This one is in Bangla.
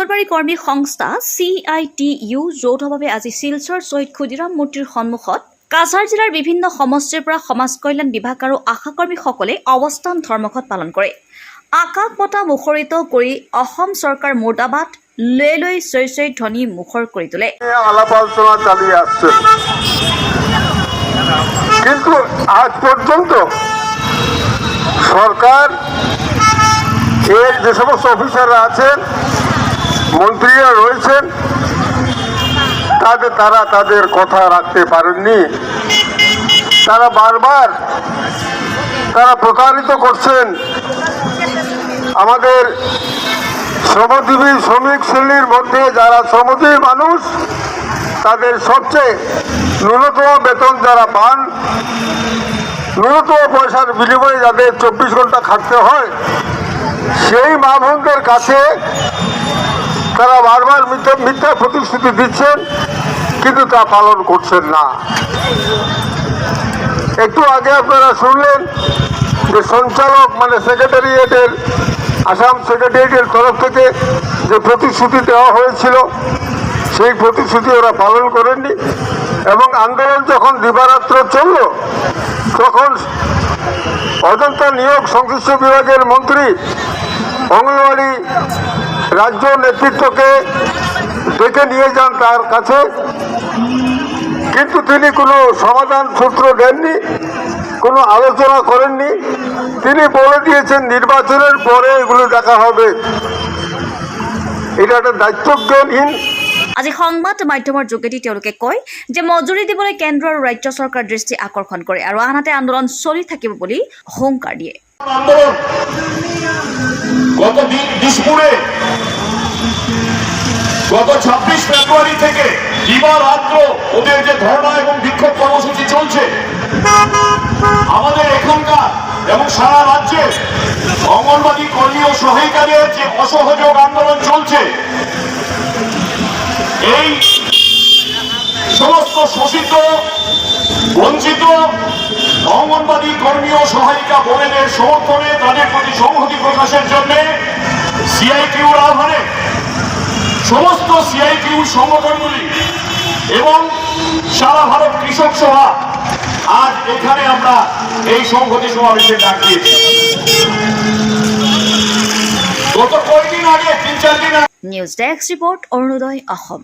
অঙ্গনবাড়ী কৰ্মী সংস্থা CITU যৌথভাৱে আজি শিলচৰ শ্বহীদ ক্ষুদিৰাম মূৰ্তিৰ সন্মুখত কাছাৰ জিলাৰ বিভিন্ন সমষ্টিৰ পৰা সমাজ কল্যাণ বিভাগ আৰু আশাকৰ্মীসকলে অৱস্থান ধৰ্মঘট পালন কৰে। আকাশ বতাহ মুখৰিত কৰি অসম চৰকাৰ মুৰ্দাবাদ লৈ চৈ ধ্বনি মুখৰ কৰি তোলে। আলাপ আলোচনা চালিয়ে আসছে, কিন্তু আজ পর্যন্ত সরকার এর যে সমস্ত অফিসাররা আছেন, মন্ত্রীরা রয়েছেন, তারা তাদের কথা রাখতে পারেননি। তারা বারবার প্রতারিত করছেন আমাদের শ্রমজীবী শ্রমিক শ্রেণীর মধ্যে যারা শ্রমজীবী মানুষ, তাদের সবচেয়ে ন্যূনতম বেতন যারা পান, ন্যূনতম পয়সার বিনিময়ে যাদের 24 ঘন্টা খাটতে হয়, সেই মা বোনদের কাছে তারা বারবার মিথ্যা প্রতিশ্রুতি দিচ্ছেন, কিন্তু তা পালন করছেন না। একটু আগে আপনারা শুনলেন যে সঞ্চালক মানে সেক্রেটারিয়েটের, আসাম সেক্রেটারিয়েটের তরফ থেকে যে প্রতিশ্রুতি দেওয়া হয়েছিল, সেই প্রতিশ্রুতি ওরা পালন করেননি। এবং আন্দোলন যখন দিবারাত্র চলল, তখন অজন্তা নিয়োগ সংশ্লিষ্ট বিভাগের মন্ত্রী অঙ্গনওয়াড়ি রাজ্য নেতৃত্বকে ডেকে নিয়ে যান তার কাছে, কিন্তু তিনি কোনো সমাধান সূত্র দেননি, কোনো আলোচনা করেননি। তিনি বলে দিয়েছেন নির্বাচনের পরে এগুলো দেখা হবে। এটা একটা দায়িত্বজ্ঞানহীন। আজি সংবাদ মাধ্যমৰ যোগেদি তেওঁলোকে কয় যে মজুৰি দিবলৈ কেন্দ্ৰ আৰু ৰাজ্য চৰকাৰ দৃষ্টি আকৰ্ষণ কৰে আৰু আনহাতে আন্দোলন চলি থাকিব বুলি হুংকাৰ দিয়ে। আন্দোলন গত দিশপুরে গত 26 ফেব্রুয়ারি থেকে দিবারাত্র ওদের যে ধর্ণা এবং বিক্ষোভ কর্মসূচি চলছে, আমাদের এখানকার এবং সারা রাজ্যে অঙ্গনবাড়ি কর্মী ও সহায়িকাদের যে অসহযোগ আন্দোলন চলছে, এই সমস্ত শোষিত বঞ্চিত অঙ্গনবাড়ি কর্মী ও সহায়িকা বোনেদের সমর্থনে, তাদের প্রতি সংহতি প্রকাশের জন্য CITUর আহ্বানে সমস্ত CITU সংগঠনগুলি এবং সারা ভারত কৃষক সভা আজ এখানে আমরা এই সংহতি সমাবেশে ডাক দিয়েছি। গত কয়েকদিন আগে 3-4 দিন নিউজ ডেস্ক রিপোর্ট অৰুণোদয় অসম।